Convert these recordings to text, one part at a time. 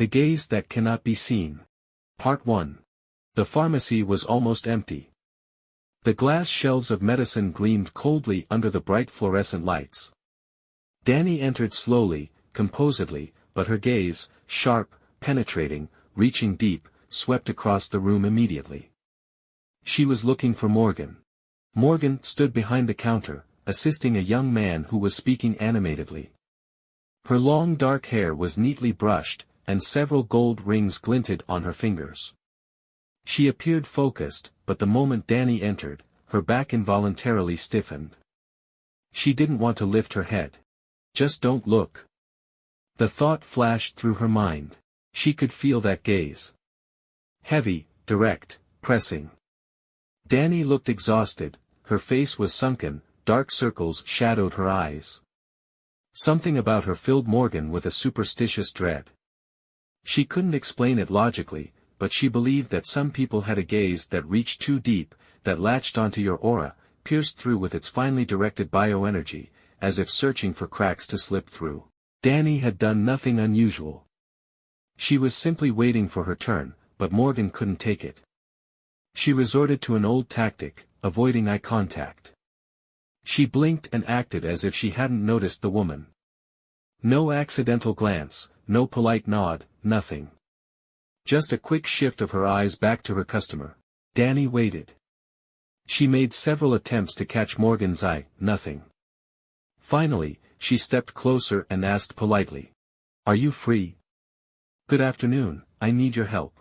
The gaze that cannot be seen. Part 1. The pharmacy was almost empty. The glass shelves of medicine gleamed coldly under the bright fluorescent lights. Danny entered slowly, composedly, but her gaze, sharp, penetrating, reaching deep, swept across the room immediately. She was looking for Morgan. Morgan stood behind the counter, assisting a young man who was speaking animatedly. Her long dark hair was neatly brushed, and several gold rings glinted on her fingers. She appeared focused, but the moment Danny entered, her back involuntarily stiffened. She didn't want to lift her head. Just don't look. The thought flashed through her mind. She could feel that gaze. Heavy, direct, pressing. Danny looked exhausted, her face was sunken, dark circles shadowed her eyes. Something about her filled Morgan with a superstitious dread. She couldn't explain it logically, but she believed that some people had a gaze that reached too deep, that latched onto your aura, pierced through with its finely directed bioenergy, as if searching for cracks to slip through. Danny had done nothing unusual. She was simply waiting for her turn, but Morgan couldn't take it. She resorted to an old tactic, avoiding eye contact. She blinked and acted as if she hadn't noticed the woman. No accidental glance, no polite nod, nothing. Just a quick shift of her eyes back to her customer. Danny waited. She made several attempts to catch Morgan's eye, nothing. Finally, she stepped closer and asked politely. "Are you free? Good afternoon, I need your help."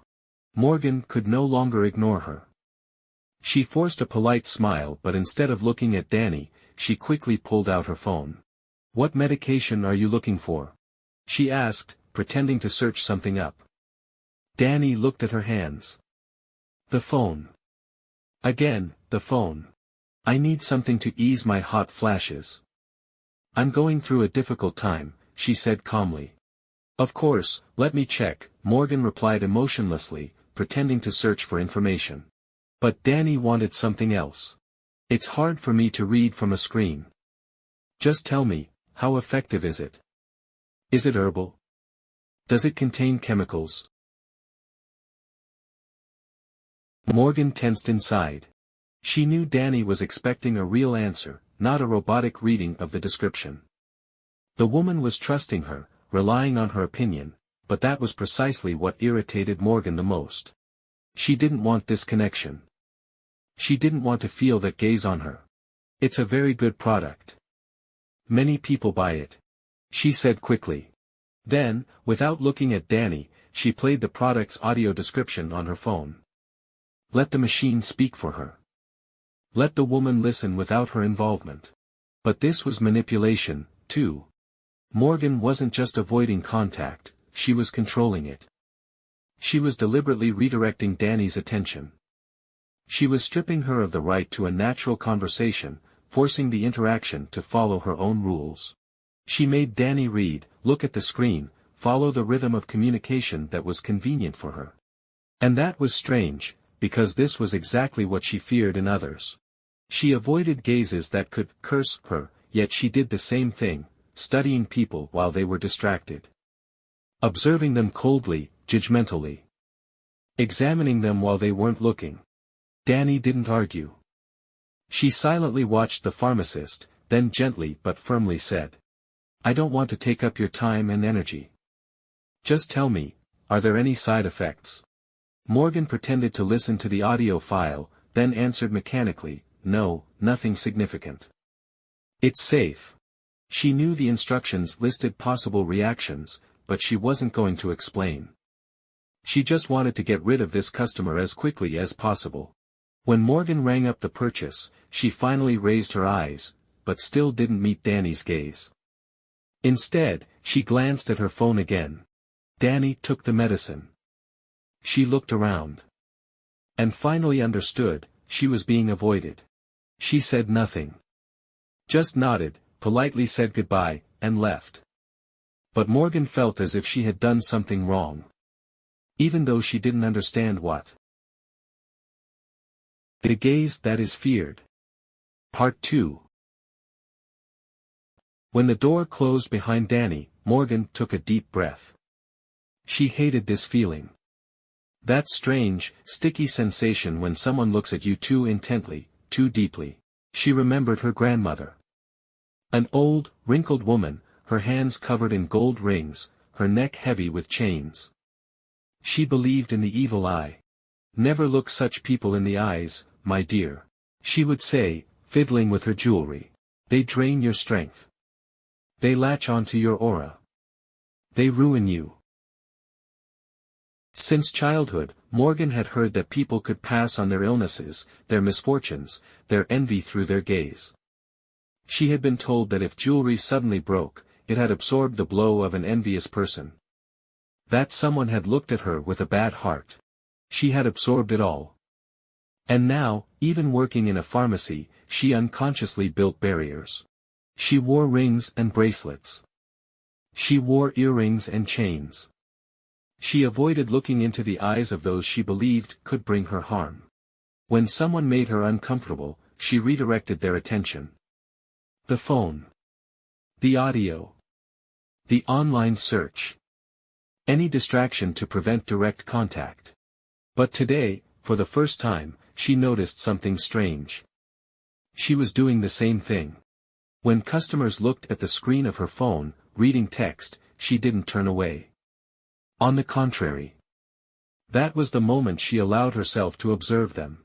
Morgan could no longer ignore her. She forced a polite smile, but instead of looking at Danny, she quickly pulled out her phone. "What medication are you looking for?" she asked, pretending to search something up. Danny looked at her hands. "The phone. Again, the phone. I need something to ease my hot flashes. I'm going through a difficult time," she said calmly. "Of course, let me check," Morgan replied emotionlessly, pretending to search for information. But Danny wanted something else. "It's hard for me to read from a screen. Just tell me, how effective is it? Is it herbal? Does it contain chemicals?" Morgan tensed inside. She knew Danny was expecting a real answer, not a robotic reading of the description. The woman was trusting her, relying on her opinion, but that was precisely what irritated Morgan the most. She didn't want this connection. She didn't want to feel that gaze on her. "It's a very good product. Many people buy it," she said quickly. Then, without looking at Danny, she played the product's audio description on her phone. Let the machine speak for her. Let the woman listen without her involvement. But this was manipulation, too. Morgan wasn't just avoiding contact, she was controlling it. She was deliberately redirecting Danny's attention. She was stripping her of the right to a natural conversation, forcing the interaction to follow her own rules. She made Danny read, look at the screen, follow the rhythm of communication that was convenient for her. And that was strange, because this was exactly what she feared in others. She avoided gazes that could curse her, yet she did the same thing, studying people while they were distracted. Observing them coldly, judgmentally. Examining them while they weren't looking. Danny didn't argue. She silently watched the pharmacist, then gently but firmly said, "I don't want to take up your time and energy. Just tell me, are there any side effects?" Morgan pretended to listen to the audio file, then answered mechanically, "No, nothing significant. It's safe." She knew the instructions listed possible reactions, but she wasn't going to explain. She just wanted to get rid of this customer as quickly as possible. When Morgan rang up the purchase, she finally raised her eyes, but still didn't meet Danny's gaze. Instead, she glanced at her phone again. Danny took the medicine. She looked around. And finally understood, she was being avoided. She said nothing. Just nodded, politely said goodbye, and left. But Morgan felt as if she had done something wrong. Even though she didn't understand what. The gaze that is feared. Part 2. When the door closed behind Danny, Morgan took a deep breath. She hated this feeling. That strange, sticky sensation when someone looks at you too intently, too deeply. She remembered her grandmother. An old, wrinkled woman, her hands covered in gold rings, her neck heavy with chains. She believed in the evil eye. "Never look such people in the eyes, my dear," she would say, fiddling with her jewelry. "They drain your strength. They latch onto your aura. They ruin you." Since childhood, Morgan had heard that people could pass on their illnesses, their misfortunes, their envy through their gaze. She had been told that if jewelry suddenly broke, it had absorbed the blow of an envious person. That someone had looked at her with a bad heart. She had absorbed it all. And now, even working in a pharmacy, she unconsciously built barriers. She wore rings and bracelets. She wore earrings and chains. She avoided looking into the eyes of those she believed could bring her harm. When someone made her uncomfortable, she redirected their attention. The phone. The audio. The online search. Any distraction to prevent direct contact. But today, for the first time, she noticed something strange. She was doing the same thing. When customers looked at the screen of her phone, reading text, she didn't turn away. On the contrary. That was the moment she allowed herself to observe them.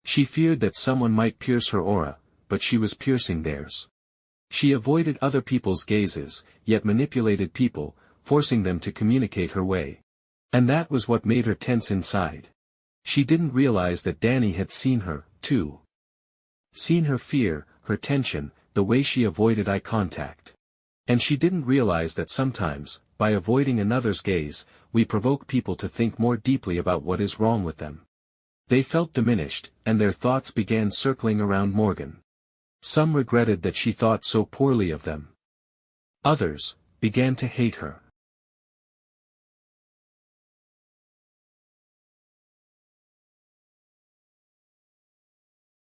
She feared that someone might pierce her aura, but she was piercing theirs. She avoided other people's gazes, yet manipulated people, forcing them to communicate her way. And that was what made her tense inside. She didn't realize that Danny had seen her, too. Seen her fear, her tension, the way she avoided eye contact. And she didn't realize that sometimes, by avoiding another's gaze, we provoke people to think more deeply about what is wrong with them. They felt diminished, and their thoughts began circling around Morgan. Some regretted that she thought so poorly of them. Others began to hate her.